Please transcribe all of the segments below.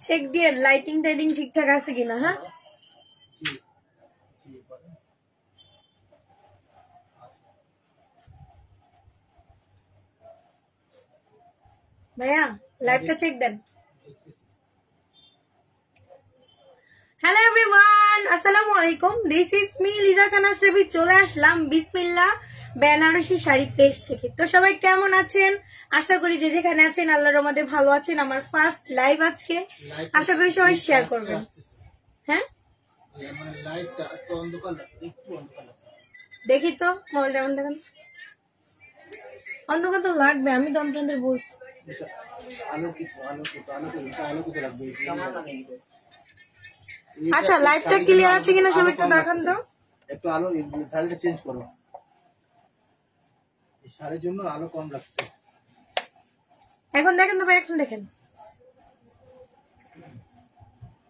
Check দিয়ে lighting টাইটিং ঠিকঠাক আছে কিনা। হ্যাঁ ভাইয়া লাইভটা চেক দেন। হ্যালো এভরিওয়ান, আসসালামু আলাইকুম। দিস ইজ মি লিজা খান আশরাফি। চলে আসলাম বিসমিল্লাহ বেনারসি শাড়ি পেজ থেকে। তো সবাই কেমন আছেন? আশা করি যে যেখানে আছেন আল্লাহর রহমতে ভালো আছেন। আমার ফার্স্ট লাইভ আজকে, আশা করি সবাই শেয়ার করবেন। হ্যাঁ দেখি তো মোবাইলটা এমন দেখেন, অন্ধকার তো লাগবে। আমি তো আপনাদের বলছি আচ্ছা লাইভটা ক্লিয়ার আছে কিনা সবাই একটু দেখান তো। একটু আলো শাড়িটা চেঞ্জ করো, এই শাড়ির জন্য আলো কম রাখতে। এখন দেখেন তো ভাই, এখন দেখেন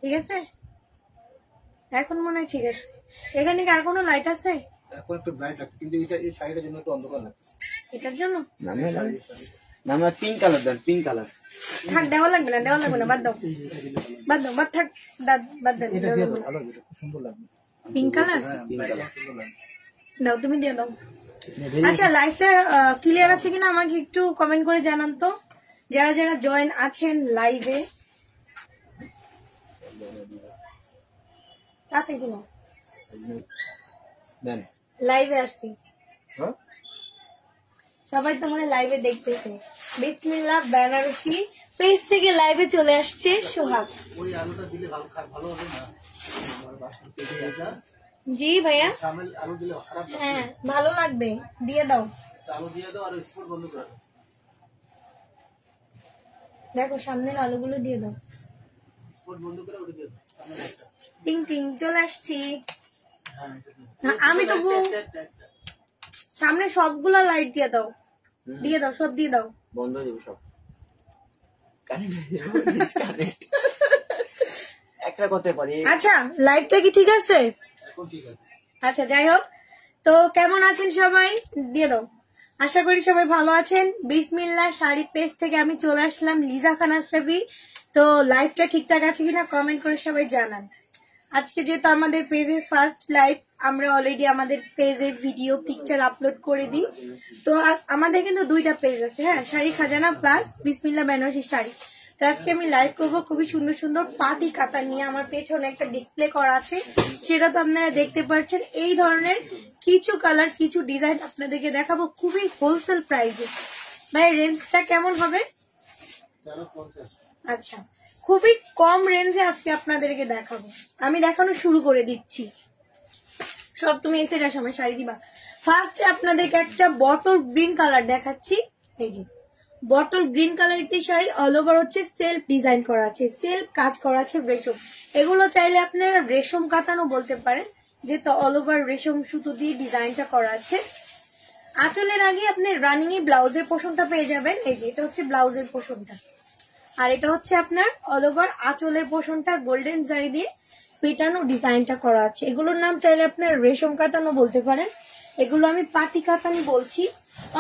ঠিক আছে? এখন মনে হয় ঠিক আছে। এখানে কি আর কোনো লাইট আছে? এখন একটু ব্রাইট লাগছে, কিন্তু এটা এই শাড়িটার জন্য একটু অন্ধকার লাগছে। এটার জন্য না পিঙ্ক কালার দেন, পিঙ্ক কালার থাক। দেওয়া লাগবে না, দেওয়া লাগবে না, বাদ দাও, বাদ দাও, বাদ থাক, বাদ দেন। এটা দিয়ে দাও, আলো এটা খুব সুন্দর লাগবে। পিঙ্ক কালার পিঙ্ক কালার সুন্দর লাগবে, দাও, তুমি দিয়ে দাও। আচ্ছা লাইভটা ক্লিয়ার আছে কিনা আমাকে একটু কমেন্ট করে জানান তো, যারা যারা জয়েন আছেন লাইভে। তাড়াতাড়ি জন্য দেন লাইভে আসছি, সবাই তো মনে লাইভে দেখতেছে। বিসমিল্লাহ বেনারসি পেজ থেকে লাইভে চলে আসছে সোহাগ। ওই আলোটা দিলে ভালো হবে না? জি ভাইয়া, সামনে আলো দিলে খারাপ লাগবে। হ্যাঁ ভালো লাগবে, দিয়ে দাও। আলো দিয়ে দাও আর স্পট বন্ধ করে দাও। দেখো সামনের আলোগুলো দিয়ে দাও। স্পট বন্ধ করে ওটা দিয়ে দাও। সামনে একটা টিং টিং চলে আসছি। হ্যাঁ আমি তো সামনে সবগুলা লাইট দিয়ে দাও, দিয়ে দাও, সব দিয়ে দাও। বন্ধ হয়ে যাবে সব। একটা করতে পারি। আচ্ছা লাইটটা কি ঠিক আছে? এখন ঠিক আছে। আচ্ছা যাই হোক, তো কেমন আছেন সবাই? দিয়ে দাও। আশা করি সবাই ভালো আছেন। বিসমিল্লাহ শাড়ি পেজ থেকে আমি চলে আসলাম লিজা খান আশরাফি। তো লাইভটা ঠিকঠাক আছে কিনা কমেন্ট করে সবাই জানান। আজকে যেহেতু আমাদের পেজের ফার্স্ট লাইভ, আমরা অলরেডি আমাদের পেজে ভিডিও পিকচার আপলোড করে দিই। তো আমাদের কিন্তু দুইটা পেজ আছে, হ্যাঁ, শাড়ি খাজানা প্লাস বিসমিল্লাহ বেনারসি শাড়ি। তো আজকে আমি লাইভ করবো খুবই সুন্দর সুন্দর পাটি কাতা নিয়ে। আমার পেছনে একটা ডিসপ্লে করা আছে, সেটা তো আপনারা দেখতে পাচ্ছেন। এই ধরনের কিছু কালার, কিছু ডিজাইন আপনাদেরকে দেখাবো খুবই হোলসেল প্রাইসে। ভাই রেঞ্জটা কেমন হবে? আচ্ছা খুবই কম রেঞ্জে আজকে আপনাদেরকে দেখাবো। আমি দেখানো শুরু করে দিচ্ছি। সব তুমি এসে সময় শাড়ি দিবা। ফার্স্টে আপনাদেরকে একটা বটল গ্রিন কালার দেখাচ্ছি। এই যে বটল গ্রিন কালার একটি শাড়ি, অল ওভার হচ্ছে সেলফ ডিজাইন করা আছে, সেলফ কাজ করা আছে রেশম। এগুলো চাইলে আপনারা রেশম কাতানো বলতে পারেন, যেহেতু অল ওভার রেশম সুতো দিয়ে ডিজাইনটা করা আছে। আঁচলের আগে আপনি রানিং এ ব্লাউজের পোর্শনটা পেয়ে যাবেন। এই যে এটা হচ্ছে ব্লাউজের পোর্শনটা, আর এটা হচ্ছে আপনার অল ওভার আঁচলের পোর্শনটা গোল্ডেন জারি দিয়ে পেটানো ডিজাইনটা করা আছে। এগুলোর নাম চাইলে আপনার রেশম কাতানো বলতে পারেন, এগুলো আমি পাটি কাতানি বলছি।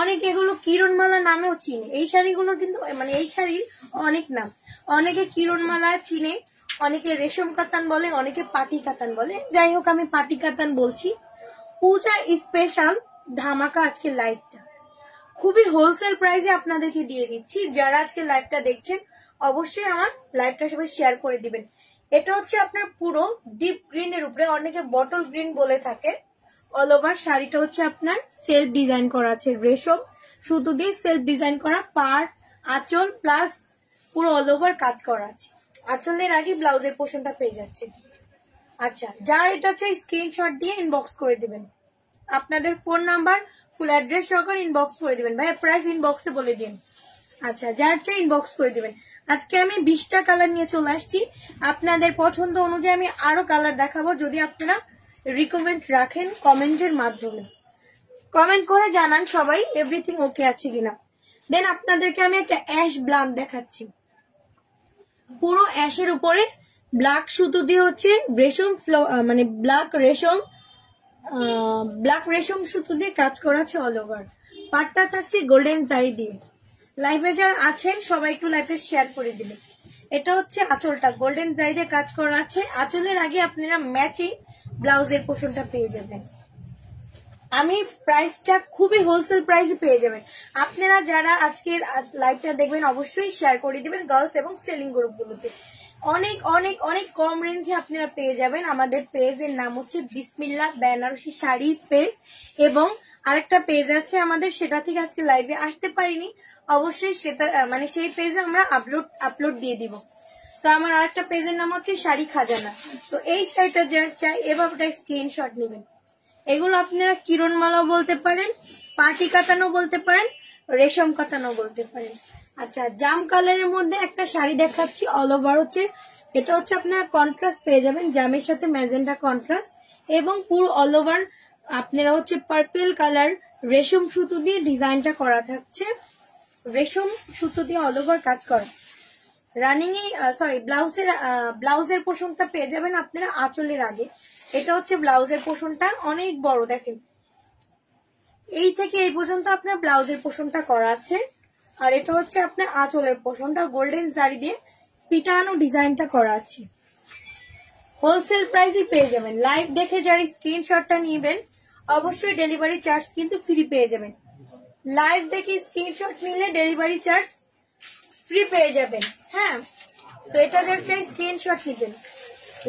অনেকে এগুলো কিরণমালা নামেও চিনে। এই শাড়িগুলো কিন্তু মানে এই শাড়ির অনেক নাম, অনেকে কিরণমালা চিনে, অনেকে রেশম কাতান বলে, অনেকে পাটি কাতান বলে। যাই হোক আমি পাটি কাতান বলছি। পূজা স্পেশাল ধামাকা আজকে লাইভটা খুবই হোলসেল প্রাইসে আপনাদেরকে দিয়ে দিচ্ছি। যারা আজকে লাইভটা দেখছেন অবশ্যই আমার লাইভটা সবাই শেয়ার করে দিবেন। এটা হচ্ছে আপনার পুরো ডিপ গ্রিন এর উপরে, অনেকে বটল গ্রিন বলে থাকে। অল ওভার শাড়িটা হচ্ছে আপনার সেলফ ডিজাইন করা আছে, রেশম সুতো দিয়ে সেলফ ডিজাইন করা, পার আঁচল প্লাস পুরো অল ওভার কাজ করা আছে। আঁচলের আগে ব্লাউজের পোর্শনটা পেয়ে যাচ্ছে। আচ্ছা যার এটা চাই স্ক্রিনশট দিয়ে ইনবক্স করে দিবেন, আপনাদের ফোন নাম্বার ফুল অ্যাড্রেস সহকারে ইনবক্স করে দিবেন। ভাইয়া প্রাইস ইনবক্সে বলে দিন। আচ্ছা যার চাই ইনবক্স করে দিবেন। আজকে আমি 20টা কালার নিয়ে চলে আসছি। আপনাদের পছন্দ অনুযায়ী আমি আরো কালার দেখাবো, যদি আপনারা রিকমেন্ড রাখেন কমেন্টের মাধ্যমে। কমেন্ট করে জানান সবাই এভরিথিং ওকে আছে কিনা। দেন আপনাদেরকে আমি একটা অ্যাশ ব্ল্যাক দেখাচ্ছি, পুরো অ্যাশের উপরে ব্ল্যাক সুতো দিয়ে হচ্ছে রেশম মানে ব্ল্যাক রেশম ব্ল্যাক রেশম সুতো দিয়ে কাজ করা আছে অল ওভার। পাটটা থাকছে গোল্ডেন জারি দিয়ে। লাইভে যারা আছেন সবাই একটু লাইভে শেয়ার করে দিবেন। এটা হচ্ছে আঁচলটা, গোল্ডেন জারি দিয়ে কাজ করা আছে। আঁচলের আগে আপনারা ম্যাচিং ব্লাউজের পোর্শনটা পেয়ে যাবেন। আমি প্রাইসটা খুবই হোলসেল প্রাইসে পেয়ে যাবেন। আপনারা যারা আজকের লাইভটা দেখবেন অবশ্যই শেয়ার করে দিবেন গার্লস এবং সেলিং গ্রুপগুলোতে। অনেক অনেক অনেক কম রেঞ্জে আপনারা পেয়ে যাবেন। আমাদের পেজের নাম হচ্ছে বিসমিল্লাহ বেনারসি শাড়ি পেজ, এবং আরেকটা পেজ আছে আমাদের, সেটা থেকে আজকে লাইভে আসতে পারিনি, অবশ্যই সেটা মানে সেই পেজে আমরা আপলোড দিয়ে দিব। তো আমার আরেকটা পেজের নাম হচ্ছে শাড়ি খাজানা। তো এই শাড়িটা যারা চাই এভাবে স্ক্রিনশট নেবেন। এগুলো আপনারা কিরণমালাও বলতে পারেন, পাটি কাতানো বলতে পারেন, রেশম কাতানো বলতে পারেন। আচ্ছা, জাম কালারের মধ্যে একটা শাড়ি দেখাচ্ছি অল ওভার হচ্ছে, এটা হচ্ছে আপনারা কন্ট্রাস্ট পেয়ে যাবেন, জামের সাথে ম্যাজেন্টা কন্ট্রাস্ট, এবং পুরো অল ওভার আপনারা হচ্ছে পার্পল কালার রেশম সুতো দিয়ে ডিজাইনটা করা থাকছে। রেশম সুতো দিয়ে অল ওভার কাজ করা। রানিং ব্লাউজের পোর্শনটা পেয়ে যাবেন আপনারা আঁচলের আগে। এটা হচ্ছে ব্লাউজের পোর্শনটা, অনেক বড় দেখেন, এই থেকে এই পর্যন্ত আপনার ব্লাউজের পোর্শনটা করা আছে। আর এটা হচ্ছে আপনার আঁচলের পোর্শনটা, গোল্ডেন জারি দিয়ে পিটানো ডিজাইনটা করা আছে। হোলসেল প্রাইসে পেয়ে যাবেন। লাইভ দেখে যারা স্ক্রিনশটটা নিবেন অবশ্যই ডেলিভারি চার্জ কিন্তু ফ্রি পেয়ে যাবেন। লাইভ দেখে স্ক্রিনশট নিলে ডেলিভারি চার্জ ফ্রি পেয়ে যাবেন। হ্যাঁ, তো এটা যারা চাই স্ক্রিনশট নিবেন,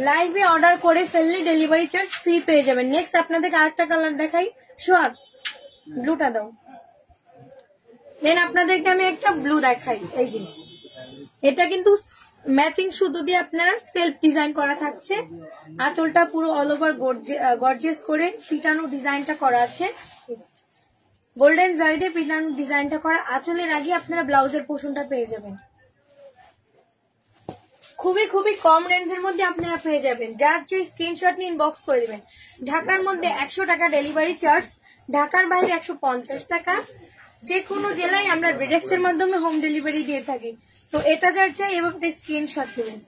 লাইভে অর্ডার করে ফেললে ডেলিভারি চার্জ ফ্রি পেয়ে যাবেন। নেক্সট আপনাদেরকে আরেকটা কালার দেখাই, সোহাগ ব্লুটা দাও। দেন আপনাদেরকে আমি একটা ব্লু দেখাই, এই যে এটা কিন্তু ম্যাচিং সুতো দিয়ে আপনারা সেলফ ডিজাইন করা থাকছে। আঁচলটা পুরো অল ওভার গর্জিয়াস করে পিটানো ডিজাইনটা করা আছে, গোল্ডেন জারি দিয়ে পিটানো ডিজাইনটা করা। আঁচলের আগে আপনারা ব্লাউজের পোর্শনটা পেয়ে যাবেন। খুবই খুবই কম রেঞ্জের মধ্যে আপনারা পেয়ে যাবেন। যার যে স্ক্রিনশট নিয়ে ইনবক্স করে দিবেন। ঢাকার মধ্যে 100 টাকা ডেলিভারি চার্জ, ঢাকার বাইরে 150 টাকা। যে কোনো জেলায় আমরা রেডেক্স এর মাধ্যমে হোম ডেলিভারি দিয়ে থাকি। তো এটা যার চাই এভাবে স্ক্রিনশট নেবেন।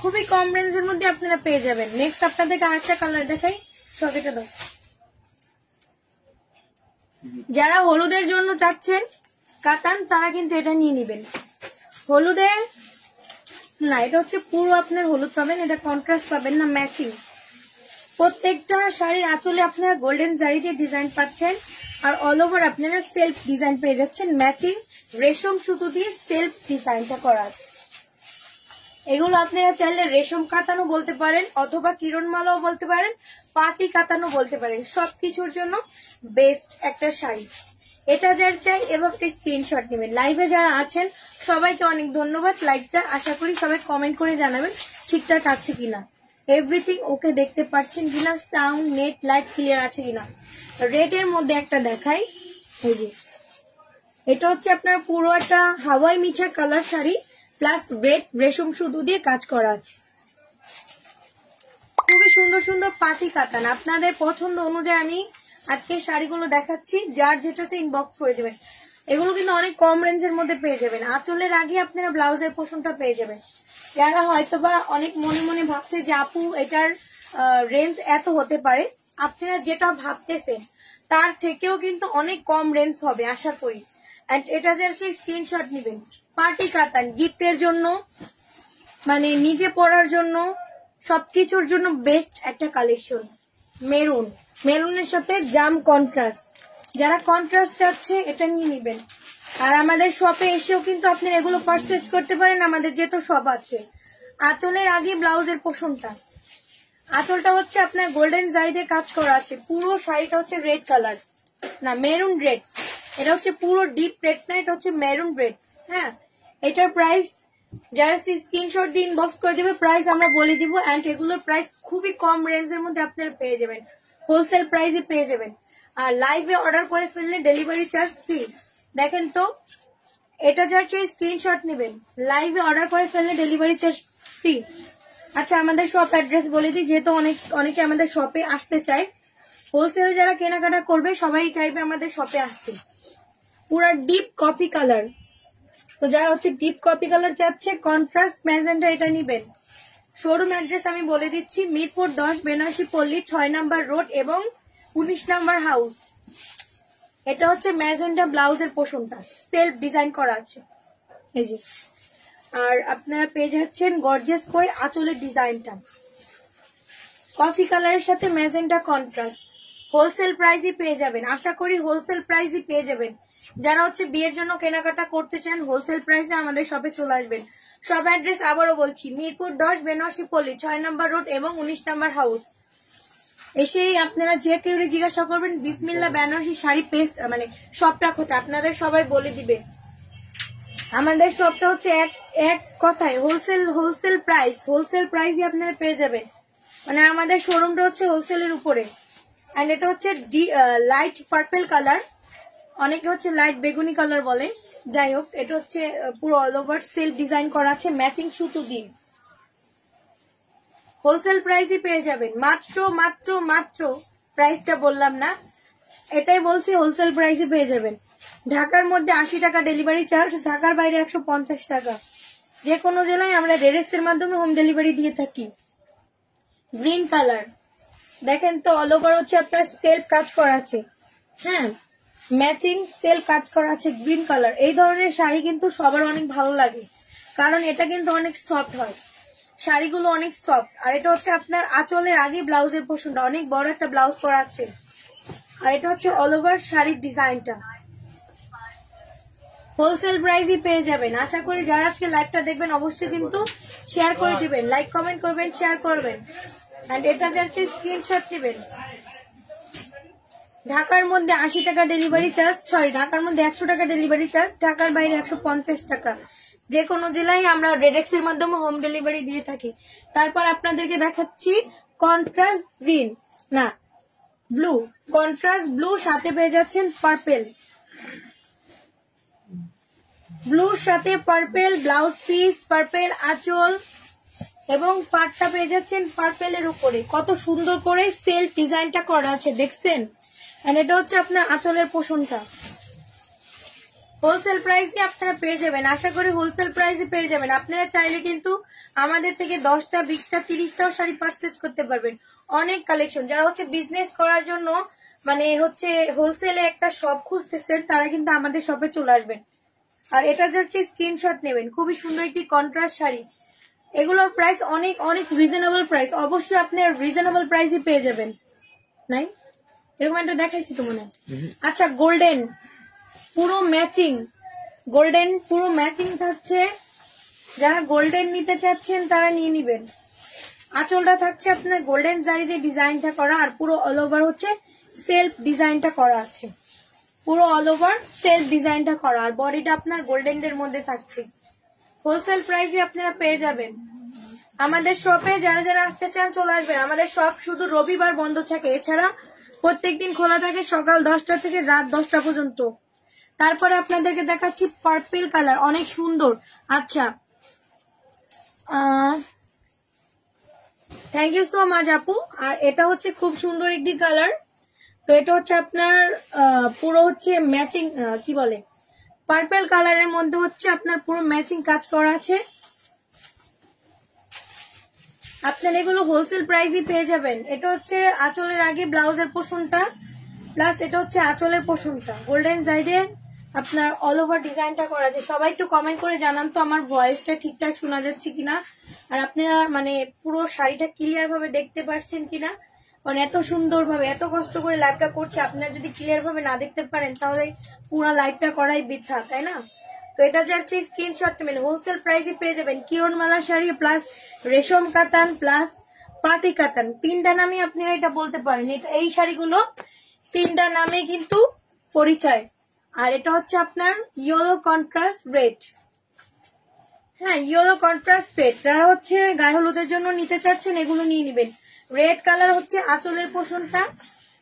খুবই কম রেঞ্জের মধ্যে আপনারা পেয়ে যাবেন। নেক্সট আপনাদেরকে আরেকটা কালার দেখাই, সকেটে দাও। যারা হলুদের জন্য চাচ্ছেন কাতান তারা কিন্তু এটা নিয়ে নিবেন। হলুদে না, এটা হচ্ছে পুরো আপনার হলুদ পাবেন, এটা কন্ট্রাস্ট পাবেন না, ম্যাচিং। প্রত্যেকটা শাড়ির আঁচলে আপনারা গোল্ডেন জারি দিয়ে ডিজাইন পাচ্ছেন, আর অল ওভার আপনারা সেলফ ডিজাইন পেয়ে যাচ্ছেন। ম্যাচিং রেশম সুতো দিয়ে সেলফ ডিজাইনটা করা আছে। এগুলো আপনারা চাইলে রেশম কাতানো বলতে পারেন, অথবা কিরণমালাও বলতে পারেন, পাটি কাতানো বলতে পারেন। সবকিছুর জন্য বেস্ট একটা শাড়ি। এটা যার চাই এভাবে স্ক্রিনশট নেবেন। লাইভে যারা আছেন সবাইকে অনেক ধন্যবাদ। লাইভটা আশা করি সবাই কমেন্ট করে জানাবেন ঠিকঠাক আছে কিনা, এভরিথিং ওকে দেখতে পাচ্ছেন কিনা, সাউন্ড নেট লাইট ক্লিয়ার আছে কিনা। রেড এর মধ্যে একটা দেখাই, এই যে এটা হচ্ছে আপনার পুরো একটা হাওয়াই মিঠা কালার শাড়ি, প্লাস রেড রেশম সুতো দিয়ে কাজ করা আছে। খুবই সুন্দর সুন্দর পাটি কাতান। আপনাদের পছন্দ অনুযায়ী আমি আজকে শাড়িগুলো দেখাচ্ছি, যার যেটা হচ্ছে ইনবক্স করে দেবেন। এগুলো কিন্তু অনেক কম রেঞ্জের মধ্যে পেয়ে যাবেন। আঁচলের আগে আপনারা ব্লাউজের পোর্শনটা পেয়ে যাবেন। যারা হয়তোবা অনেক মনে মনে ভাবছে যে আপু এটার রেঞ্জ এত হতে পারে, আপনারা যেটা ভাবতেছেন তার থেকেও কিন্তু অনেক কম রেঞ্জ হবে আশা করি। এন্ড এটা যাচ্ছে স্ক্রিনশট নেবেন। পার্টি কাতান গিফটের জন্য, মানে নিজে পরার জন্য, সবকিছুর জন্য বেস্ট একটা কালেকশন। মেরুনের সাথে জাম কন্ট্রাস্ট, যারা কন্ট্রাস্ট চাচ্ছে এটা নিয়ে নেবেন। আর আমাদের শপে এসেও কিন্তু আপনি এগুলো পারচেজ করতে পারেন, আমাদের যেহেতু শপ আছে। আঁচলের আগে ব্লাউজের পোর্শনটা, আঁচলটা হচ্ছে আপনার গোল্ডেন জারি দিয়ে কাজ করা আছে। পুরো শাড়িটা হচ্ছে রেড কালার, না মেরুন রেড, এটা হচ্ছে পুরো ডিপ রেড না, এটা হচ্ছে মেরুন রেড। হ্যাঁ, এটার প্রাইস যারা স্ক্রিনশট দিয়ে ইনবক্স করে দেবে প্রাইস আমরা বলে দিব। এন্ড এগুলোর প্রাইস খুবই কম রেঞ্জের মধ্যে আপনারা পেয়ে যাবেন, হোলসেল প্রাইসে পেয়ে যাবেন। আর লাইভে অর্ডার করে ফেললে ডেলিভারি চার্জ ফ্রি। দেখেন তো, এটা যার চাই স্ক্রিনশট নেবেন। লাইভে অর্ডার করে ফেললে ডেলিভারি চার্জ ফ্রি। আচ্ছা, আমাদের শপ অ্যাড্রেস বলে দিই, যেহেতু অনেকে আমাদের শপে আসতে চায়। হোলসেলে যারা কেনাকাটা করবে সবাই চাইবে আমাদের শপে আসতে। পুরা ডিপ কপি কালার, তো যারা হচ্ছে ডিপ কপি কালার চাচ্ছে কন্ট্রাস্ট ম্যাজেন্টা এটা নিবেন। শোরুম অ্যাড্রেস আমি বলে দিচ্ছি, মিরপুর 10 বেনারসি পল্লী 6 নাম্বার রোড এবং 19 নাম্বার হাউস। এটা হচ্ছে ম্যাজেন্টা ব্লাউজের পোর্শনটা, সেলফ ডিজাইন করা আছে এই যে। আর আপনারা পেয়ে যাচ্ছেন গর্জিয়াস করে আঁচলের ডিজাইনটা, কফি কালারের সাথে ম্যাজেন্টা কন্ট্রাস্ট। হোলসেল প্রাইসই পেয়ে যাবেন, আশা করি হোলসেল প্রাইসই পেয়ে যাবেন। যারা হচ্ছে বিয়ের জন্য কেনাকাটা করতে চান হোলসেল প্রাইসে আমাদের শপে চলে আসবেন। সব অ্যাড্রেস আবারও বলছি, মিরপুর 10 বেনারসি পল্লী 6 নম্বর রোড এবং 19 নম্বর হাউস। এসেই আপনারা যে কেউ জিজ্ঞাসা করবেন বিসমিল্লাহ বেনারসি শাড়ি পেজ মানে শপটা কোথায়, আপনাদের সবাই বলে দিবে। আমাদের শপটা হচ্ছে এক কথায় হোলসেল প্রাইসই আপনারা পেয়ে যাবেন। মানে আমাদের শোরুমটা হচ্ছে হোলসেলের উপরে। এন্ড এটা হচ্ছে লাইট পার্পল কালার, অনেকে হচ্ছে লাইট বেগুনি কালার বলে, যাই হোক এটা হচ্ছে পুরো অল ওভার সেলফ ডিজাইন করা আছে ম্যাচিং সুতো দিয়ে। হোলসেল প্রাইসই পেয়ে যাবেন, মাত্র মাত্র মাত্র প্রাইসটা বললাম না, এটাই বলছি হোলসেল প্রাইসে পেয়ে যাবেন। ঢাকার মধ্যে 80 টাকা ডেলিভারি চার্জ, ঢাকার বাইরে 150 টাকা। যে কোনো জেলায় আমরা ডেরেক্স এর মাধ্যমে হোম ডেলিভারি দিয়ে থাকি। গ্রিন কালার দেখেন তো, অল ওভার হচ্ছে আপনার সেলফ কাজ করা আছে, হ্যাঁ ম্যাচিং সেলফ কাজ করা আছে গ্রিন কালার। এই ধরনের শাড়ি কিন্তু সবার অনেক ভালো লাগে, কারণ এটা কিন্তু অনেক সফট হয়, শাড়িগুলো অনেক সফট। আর এটা হচ্ছে আপনার আঁচলের আগে ব্লাউজের পোর্শনটা, অনেক বড় একটা ব্লাউজ করা আছে। আর এটা হচ্ছে অল ওভার শাড়ির ডিজাইনটা। হোলসেল প্রাইসই পেয়ে যাবেন। আশা করি যারা আজকে লাইভটা দেখবেন অবশ্যই কিন্তু শেয়ার করে দিবেন, লাইক কমেন্ট করবেন, শেয়ার করবেন। এন্ড এটা যাচ্ছে স্ক্রিনশট নেবেন। ঢাকার মধ্যে 80 টাকা ডেলিভারি চার্জ, ঢাকার মধ্যে 100 টাকা ডেলিভারি চার্জ, ঢাকার বাইরে 150 টাকা। যে কোনো জেলায় আমরা রেডেক্স এর মাধ্যমে হোম ডেলিভারি দিয়ে থাকি। তারপর আপনাদেরকে দেখাচ্ছি কন্ট্রাস্ট গ্রিন না ব্লু, কন্ট্রাস্ট ব্লু সাথে পেয়ে যাচ্ছেন পার্পেল, ব্লুর সাথে পার্পেল ব্লাউজ পিস, পার্পেল আঁচল এবং পাটটা পেয়ে যাচ্ছেন পার্পেলের উপরে। কত সুন্দর করে সেলফ ডিজাইনটা করা আছে দেখছেন। এন্ড এটা হচ্ছে আপনার আঁচলের পোর্শনটা। হোলসেল প্রাইসে আপনারা পেয়ে যাবেন, আশা করি হোলসেল প্রাইসে পেয়ে যাবেন। আপনারা চাইলে কিন্তু আমাদের থেকে 10টা 20টা 30টাও শাড়ি পারচেজ করতে পারবেন। অনেক কালেকশন, যারা হচ্ছে বিজনেস করার জন্য মানে হচ্ছে হোলসেলে একটা শপ খুঁজতেছেন তারা কিন্তু আমাদের শপে চলে আসবেন। আর এটা যাচ্ছে স্ক্রিনশট নেবেন, খুবই সুন্দর একটি কন্ট্রাস্ট শাড়ি। এগুলোর প্রাইস অনেক অনেক রিজনেবল প্রাইস, অবশ্যই আপনি রিজনেবল প্রাইসে পেয়ে যাবেন। নাই এরকম একটা দেখাইছি তো মনে। আচ্ছা গোল্ডেন পুরো ম্যাচিং, গোল্ডেন পুরো ম্যাচিং থাকছে। যারা গোল্ডেন নিতে চাচ্ছেন তারা নিয়ে নিবেন। আঁচলটা থাকছে আপনার গোল্ডেন জারি দিয়ে ডিজাইনটা করা, আর পুরো অল ওভার হচ্ছে সেলফ ডিজাইনটা করা আছে, পুরো অল ওভার সেলফ ডিজাইনটা করা। আর বডিটা আপনার গোল্ডেন এর মধ্যে থাকছে। হোলসেল প্রাইসে আপনারা পেয়ে যাবেন। আমাদের শপে যারা যারা আসতে চান চলে আসবেন। আমাদের শপ শুধু রবিবার বন্ধ থাকে, এছাড়া প্রত্যেকদিন খোলা থাকে সকাল 10টা থেকে রাত 10টা পর্যন্ত। তারপরে আপনাদেরকে দেখাচ্ছি পার্পল কালার, অনেক সুন্দর। আচ্ছা থ্যাংক ইউ সো মাচ আপু। আর এটা হচ্ছে খুব সুন্দর একটি কালার। তো এটা হচ্ছে আপনার পুরো হচ্ছে ম্যাচিং কি বলে পার্পল কালারের মধ্যে হচ্ছে আপনার পুরো ম্যাচিং কাজ করা আছে। আপনার এগুলো হোলসেল প্রাইসই পেয়ে যাবেন। এটা হচ্ছে আঁচলের আগে ব্লাউজের পোর্শনটা, প্লাস এটা হচ্ছে আঁচলের পোর্শনটা গোল্ডেন সাইডে আপনার অল ওভার ডিজাইনটা করা আছে। সবাই একটু কমেন্ট করে জানান তো আমার ভয়েসটা ঠিকঠাক শোনা যাচ্ছে কিনা, আর আপনারা মানে পুরো শাড়িটা ক্লিয়ার ভাবে দেখতে পাচ্ছেন কিনা। কারণ এত সুন্দর ভাবে এত কষ্ট করে লাইভটা করছে, আপনারা যদি ক্লিয়ার ভাবে না দেখতে পারেন তাহলে পুরো লাইভটা করাই বৃথা, তাই না? তো এটা যাচ্ছে স্ক্রিনশট নেবেন, হোলসেল প্রাইসে পেয়ে যাবেন। কিরণমালা শাড়ি প্লাস রেশম কাতান প্লাস পাটি কাতান, তিনটা নামে আপনারা এটা বলতে পারেন। এটা এই শাড়িগুলো তিনটা নামে কিন্তু পরিচয়। আর এটা হচ্ছে আপনার ইয়েলো কন্ট্রাস্ট রেড, হ্যাঁ ইয়েলো কন্ট্রাস্ট রেড। যারা হচ্ছে গায়ে হলুদের জন্য নিতে চাচ্ছেন এগুলো নিয়ে নেবেন। রেড কালার হচ্ছে আঁচলের পোর্শনটা,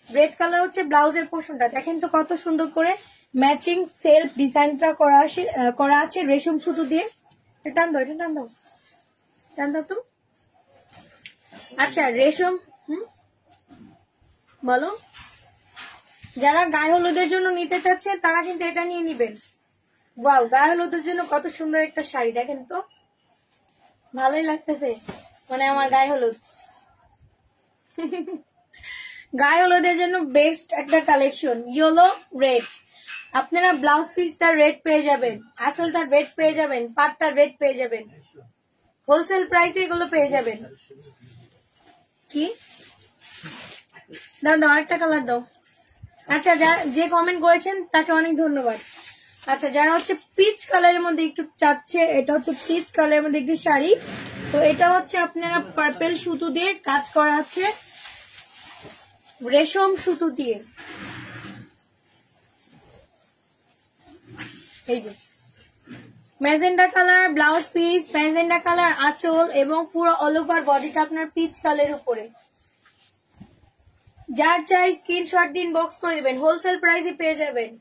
রেড কালার হচ্ছে ব্লাউজের পোর্শনটা। দেখেন তো কত সুন্দর করে ম্যাচিং সেলফ ডিজাইনটা করা আছে রেশম সুতো দিয়ে। টান দাও, এটা টান দাও, টান দাও তো। আচ্ছা রেশম বলো, যারা গায়ে হলুদের জন্য নিতে চাচ্ছে তারা কিন্তু এটা নিয়ে নিবেন। ওয়াও, গায়ে হলুদের জন্য কত সুন্দর একটা শাড়ি, দেখেন তো ভালোই লাগতেছে, মানে আমার গায়ে হলুদ। গায়ে হলুদের জন্য বেস্ট একটা কালেকশন, ইয়েলো রেড। আপনারা ব্লাউজ পিসটা রেড পেয়ে যাবেন, আঁচলটা রেড পেয়ে যাবেন, পাটটা রেড পেয়ে যাবেন, হোলসেল প্রাইসে এগুলো পেয়ে যাবেন। কি দাও দাও আরেকটা কালার দাও। আচ্ছা, যে কমেন্ট করেছেন তাকে অনেক ধন্যবাদ। আচ্ছা, যারা হচ্ছে পিচ কালারের মধ্যে একটু চাচ্ছে, এটা হচ্ছে পিচ কালারের মধ্যে একটি শাড়ি। তো এটা হচ্ছে আপনারা পার্পেল সুতো দিয়ে কাজ করা আছে, রেশম সুতো দিয়ে। এই যে magenta colour blouse piece, magenta colour আঁচল এবং পুরো অল ওভার বডিটা আপনার পিচ কালারের উপরে। যার চাই স্ক্রিনশট দিন, বক্স করে দিবেন, হোলসেল প্রাইসে পেয়ে যাবেন।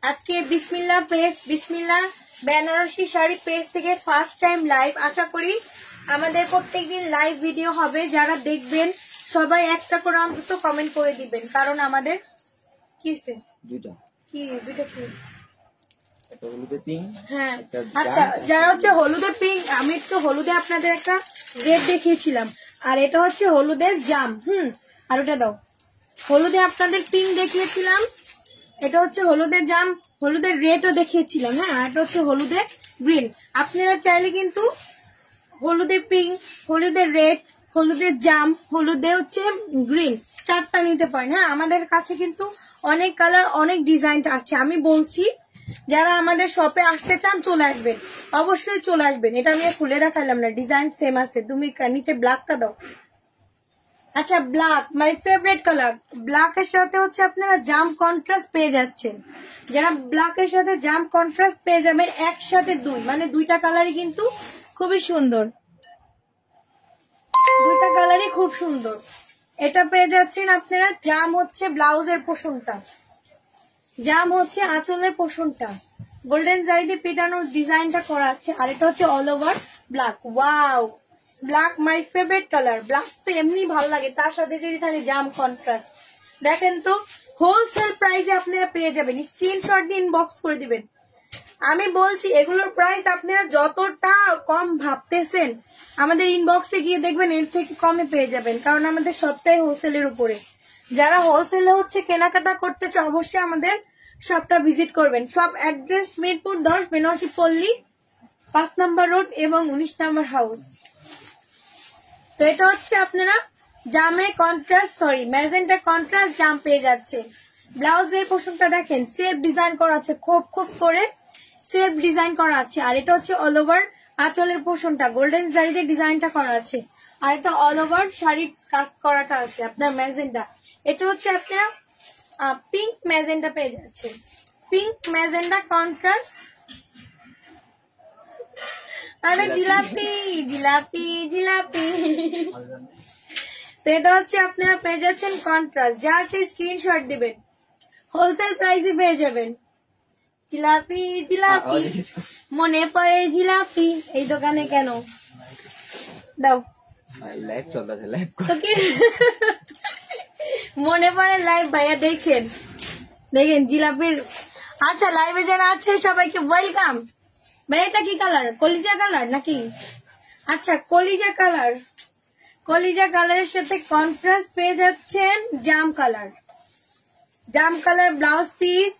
আজকে বিসমিল্লাহ পেজ, বিসমিল্লাহ বেনারসি শাড়ি পেজ থেকে ফার্স্ট টাইম লাইভ। আশা করি আমাদের প্রত্যেকদিন লাইভ ভিডিও হবে। যারা দেখবেন সবাই একটা করে অন্তত কমেন্ট করে দিবেন, কারণ আমাদের কিসে দুইটা কি হ্যাঁ। আচ্ছা, যারা হচ্ছে হলুদে পিঙ্ক, আমি একটু হলুদে আপনাদের একটা রেড দেখিয়েছিলাম, আর এটা হচ্ছে হলুদের জাম। আর ওটা দাও। হলুদে আপনাদের পিঙ্ক দেখিয়েছিলাম, এটা হচ্ছে হলুদের জাম, হলুদের রেডও দেখিয়েছিলাম। হ্যাঁ, এটা হচ্ছে হলুদের গ্রিন। আপনারা চাইলে কিন্তু হলুদের পিঙ্ক, হলুদের রেড, হলুদের জাম, হলুদে হচ্ছে গ্রিন, চারটা নিতে পারেন। হ্যাঁ, আমাদের কাছে কিন্তু অনেক কালার, অনেক ডিজাইন আছে। আমি বলছি যারা আমাদের শপে আসতে চান চলে আসবেন, অবশ্যই চলে আসবেন। এটা আমি খুলে দেখালাম না, ডিজাইন সেম আছে। তুমি নিচে ব্ল্যাকটা দাও। আচ্ছা, ব্ল্যাক মাই ফেভারিট কালার। ব্ল্যাকের সাথে হচ্ছে আপনারা জাম কন্ট্রাস্ট পেয়ে যাচ্ছেন। যারা ব্ল্যাকের সাথে জাম কন্ট্রাস্ট পেয়ে যাবেন একসাথে দুই, মানে দুইটা কালারই কিন্তু খুবই সুন্দর, দুইটা কালারই খুব সুন্দর। এটা পেয়ে যাচ্ছেন আপনারা, জাম হচ্ছে ব্লাউজের পোষণটা, জাম হচ্ছে আঁচলের পোষণটা, গোল্ডেন জারিতে পিটানোর ডিজাইনটা করা আছে। আর এটা হচ্ছে all over black. Wow, black my favourite colour. Black তো এমনি ভালো লাগে, তার সাথে যদি থাকে জাম কন্ট্রাস্ট। দেখেন তো, হোলসেল প্রাইসে আপনারা পেয়ে যাবেন। স্ক্রিনশট দিয়ে ইনবক্স করে দিবেন। আমি বলছি এগুলোর প্রাইস আপনারা যতটা কম ভাবতেছেন, আমাদের ইনবক্সে গিয়ে দেখবেন এর থেকে কমে পেয়ে যাবেন, কারণ আমাদের সবটাই হোলসেলের উপরে। যারা হোলসেলে হচ্ছে কেনাকাটা করতে চায় অবশ্যই আমাদের শপটা ভিজিট করবেন। শপ অ্যাড্রেস মিরপুর 10, বেনারসি পল্লী, 5 নম্বর রোড এবং 19 নম্বর হাউস। তো এটা হচ্ছে আপনারা জামে কন্ট্রাস্ট, সরি ম্যাজেন্টা কন্ট্রাস্ট জাম পেয়ে যাচ্ছে। ব্লাউজের পোর্শনটা দেখেন, সেফ ডিজাইন করা আছে, খোপ খোপ করে সেফ ডিজাইন করা আছে। আর এটা হচ্ছে অল ওভার আঁচলের পোর্শনটা গোল্ডেন জারিতে ডিজাইনটা করা আছে। আর এটা অল ওভার শাড়ির কাজ করাটা আছে আপনার ম্যাজেন্টা। এটা হচ্ছে আপনারা পিঙ্ক ম্যাজেন্টা পেয়ে যাচ্ছে, পিঙ্ক ম্যাজেন্টা কন্ট্রাস্ট। আরে জিলাপি জিলাপি জিলাপি। তো এটা হচ্ছে আপনারা পেয়ে যাচ্ছেন কন্ট্রাস্ট। যার চেয়ে স্ক্রিনশট দিবেন, হোলসেল প্রাইসে পেয়ে যাবেন। জিলাপি জিলাপি মনে পড়ে জিলাপি, এই দোকানে কেন দাও তো কি মনে পড়ে লাইভ ভাইয়া, দেখেন দেখেন জিলাপির। আচ্ছা, লাইভে যারা আছে সবাইকে ওয়েলকাম। ভাই এটা কি কালার, কলিজা কালার নাকি? আচ্ছা, কলিজা কালার, কলিজা কালারের সাথে কন্ট্রাস্ট পেয়ে যাচ্ছেন জাম কালার, জাম কালার ব্লাউজ পিস,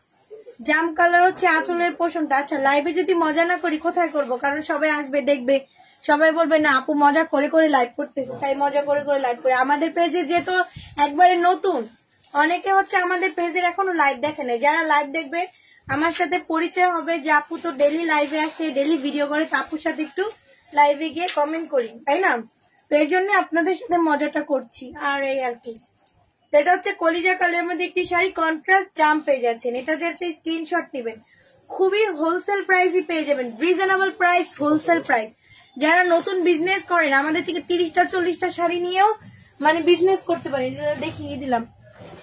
জাম কালার হচ্ছে আঁচলের পোষণটা। আচ্ছা, লাইভে যদি মজা না করি কোথায় করব, কারণ সবাই আসবে দেখবে, সবাই বলবে না আপু মজা করে করে লাইভ করতেছে, তাই মজা করে করে লাইভ করে। আমাদের পেজে যেহেতু একবারে নতুন, অনেকে হচ্ছে আমাদের পেজের এখনো লাইভ দেখে নাই। যারা লাইভ দেখবে আমার সাথে পরিচয় হবে যে আপু তো ডেলি লাইভে আসে, ডেলি ভিডিও করে, আপুর সাথে একটু লাইভে গিয়ে কমেন্ট করি, তাই না? তো এর জন্য আপনাদের সাথে মজাটা করছি, আর এই আর কি। এটা হচ্ছে কলিজা কালারের মধ্যে একটি শাড়ি, কন্ট্রাস্ট জাম পেয়ে যাচ্ছেন। এটা যাচ্ছে স্ক্রিনশট নেবেন, খুবই হোলসেল প্রাইসই পেয়ে যাবেন, রিজনেবল প্রাইস, হোলসেল প্রাইস। যারা নতুন বিজনেস করেন আমাদের থেকে 30টা 40টা শাড়ি নিয়েও মানে বিজনেস করতে পারেন, দেখিয়ে দিলাম।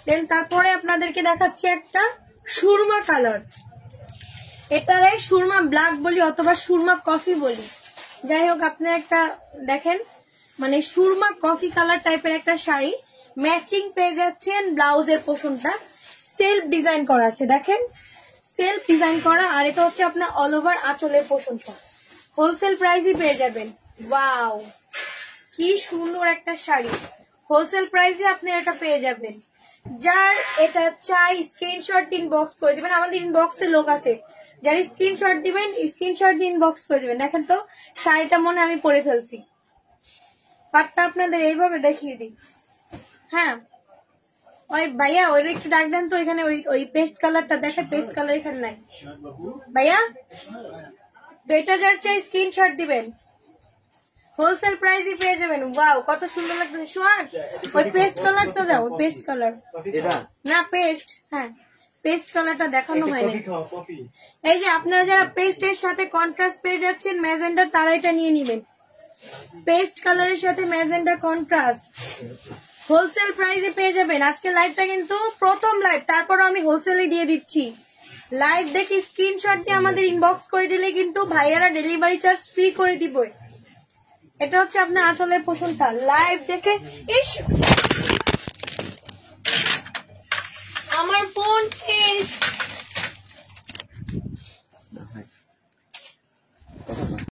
দেন তারপরে আপনাদেরকে দেখাচ্ছি একটা সুরমা কালার। এটারে সুরমা ব্ল্যাক বলি অথবা সুরমা কফি বলি, যাই হোক আপনারা একটা দেখেন, মানে সুরমা কফি কালার টাইপের একটা শাড়ি, ম্যাচিং পেয়ে যাচ্ছেন। ব্লাউজের পোর্শনটা সেলফ ডিজাইন করা আছে, দেখেন সেলফ ডিজাইন করা। আর এটা হচ্ছে আপনার অল ওভার আঁচলের পোর্শনটা, হোলসেল প্রাইসই পেয়ে যাবেন। ওয়াও, কি সুন্দর একটা শাড়ি, হোলসেল প্রাইসে আপনি এটা পেয়ে যাবেন। যার এটা চাই স্ক্রিনশট ইনবক্স করে দিবেন, আমাদের ইনবক্সে লোক আছে যারা স্ক্রিনশট দিবেন, স্ক্রিনশট দিয়ে ইনবক্স করে দিবেন। দেখেন তো শাড়িটা মনে হয় আমি পরে ফেলছি, পাটটা আপনাদের এইভাবে দেখিয়ে দিই। হ্যাঁ ওই ভাইয়া ওইটা একটু ডাক দেন তো, এখানে ওই ওই পেস্ট কালারটা দেখে, পেস্ট কালার এখানে নাই ভাইয়া। তো এটা যার চাই স্ক্রিনশট দিবেন, হোলসেল প্রাইসই পেয়ে যাবেন। ওয়াও কত সুন্দর লাগতেছে সোহাগ, ওই পেস্ট কালারটা দাও, ওই পেস্ট কালার না পেস্ট, হ্যাঁ পেস্ট কালারটা দেখানো হয়নি। এই যে আপনারা যারা পেস্টের সাথে কন্ট্রাস্ট পেয়ে যাচ্ছেন ম্যাজেন্ডার, তারা এটা নিয়ে নিবেন। পেস্ট কালারের সাথে ম্যাজেন্ডার কন্ট্রাস্ট হোলসেল প্রাইসে পেয়ে যাবেন। আজকে লাইভটা কিন্তু প্রথম লাইভ, তারপরও আমি হোলসেলে দিয়ে দিচ্ছি। লাইভ দেখে স্ক্রিনশট দিয়ে আমাদের ইনবক্স করে দিলে কিন্তু ভাইয়ারা ডেলিভারি চার্জ ফ্রি করে দিব। এটা হচ্ছে আপনার আঁচলের পোষণটা, লাইভ দেখে ইস